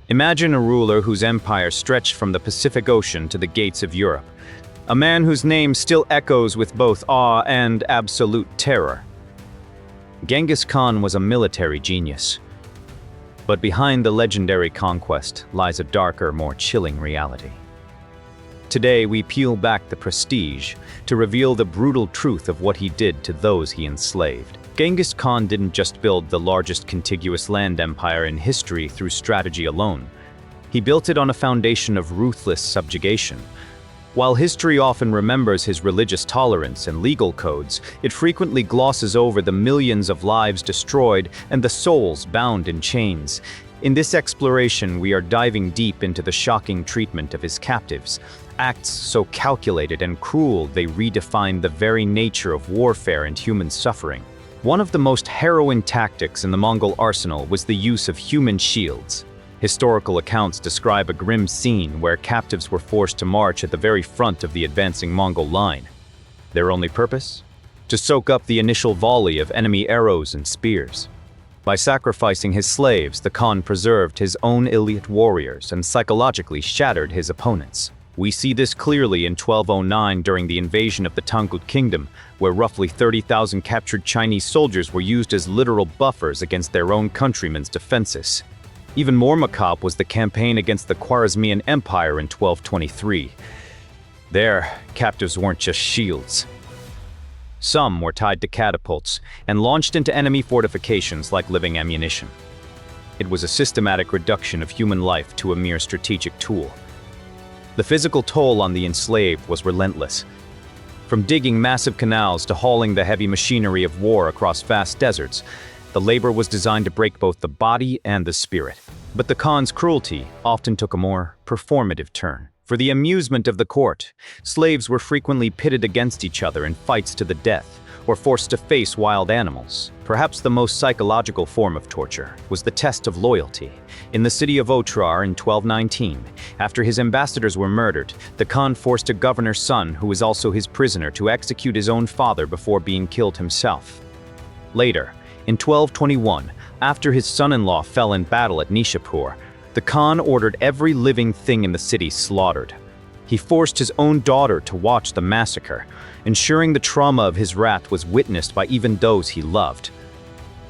Imagine a ruler whose empire stretched from the Pacific Ocean to the gates of Europe. A man whose name still echoes with both awe and absolute terror. Genghis Khan was a military genius. But behind the legendary conquest lies a darker, more chilling reality. Today, we peel back the prestige to reveal the brutal truth of what he did to those he enslaved. Genghis Khan didn't just build the largest contiguous land empire in history through strategy alone. He built it on a foundation of ruthless subjugation. While history often remembers his religious tolerance and legal codes, it frequently glosses over the millions of lives destroyed and the souls bound in chains. In this exploration, we are diving deep into the shocking treatment of his captives, acts so calculated and cruel they redefine the very nature of warfare and human suffering. One of the most harrowing tactics in the Mongol arsenal was the use of human shields. Historical accounts describe a grim scene where captives were forced to march at the very front of the advancing Mongol line. Their only purpose? To soak up the initial volley of enemy arrows and spears. By sacrificing his slaves, the Khan preserved his own elite warriors and psychologically shattered his opponents. We see this clearly in 1209 during the invasion of the Tangut Kingdom, where roughly 30,000 captured Chinese soldiers were used as literal buffers against their own countrymen's defenses. Even more macabre was the campaign against the Khwarezmian Empire in 1223. There, captives weren't just shields. Some were tied to catapults and launched into enemy fortifications like living ammunition. It was a systematic reduction of human life to a mere strategic tool. The physical toll on the enslaved was relentless. From digging massive canals to hauling the heavy machinery of war across vast deserts, the labor was designed to break both the body and the spirit. But the Khan's cruelty often took a more performative turn. For the amusement of the court, slaves were frequently pitted against each other in fights to the death, or forced to face wild animals. Perhaps the most psychological form of torture was the test of loyalty. In the city of Otrar in 1219, after his ambassadors were murdered, the Khan forced a governor's son, who was also his prisoner, to execute his own father before being killed himself. Later, in 1221, after his son-in-law fell in battle at Nishapur, the Khan ordered every living thing in the city slaughtered. He forced his own daughter to watch the massacre, ensuring the trauma of his wrath was witnessed by even those he loved.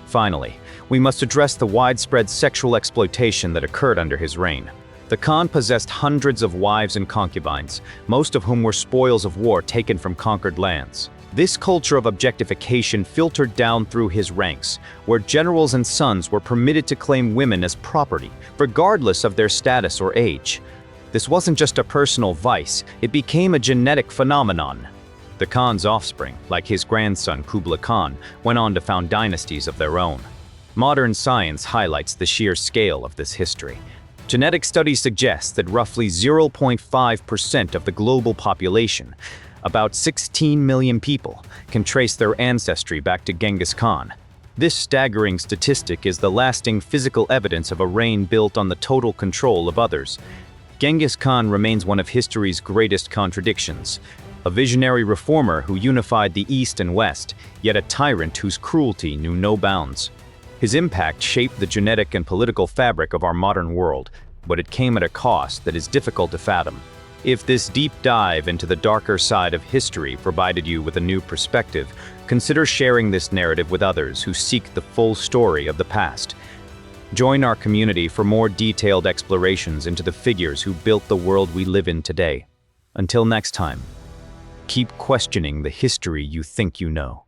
Finally, we must address the widespread sexual exploitation that occurred under his reign. The Khan possessed hundreds of wives and concubines, most of whom were spoils of war taken from conquered lands. This culture of objectification filtered down through his ranks, where generals and sons were permitted to claim women as property, regardless of their status or age. This wasn't just a personal vice, it became a genetic phenomenon. The Khan's offspring, like his grandson Kublai Khan, went on to found dynasties of their own. Modern science highlights the sheer scale of this history. Genetic studies suggest that roughly 0.5% of the global population, about 16 million people, can trace their ancestry back to Genghis Khan. This staggering statistic is the lasting physical evidence of a reign built on the total control of others. Genghis Khan remains one of history's greatest contradictions, a visionary reformer who unified the East and West, yet a tyrant whose cruelty knew no bounds. His impact shaped the genetic and political fabric of our modern world, but it came at a cost that is difficult to fathom. If this deep dive into the darker side of history provided you with a new perspective, consider sharing this narrative with others who seek the full story of the past. Join our community for more detailed explorations into the figures who built the world we live in today. Until next time, keep questioning the history you think you know.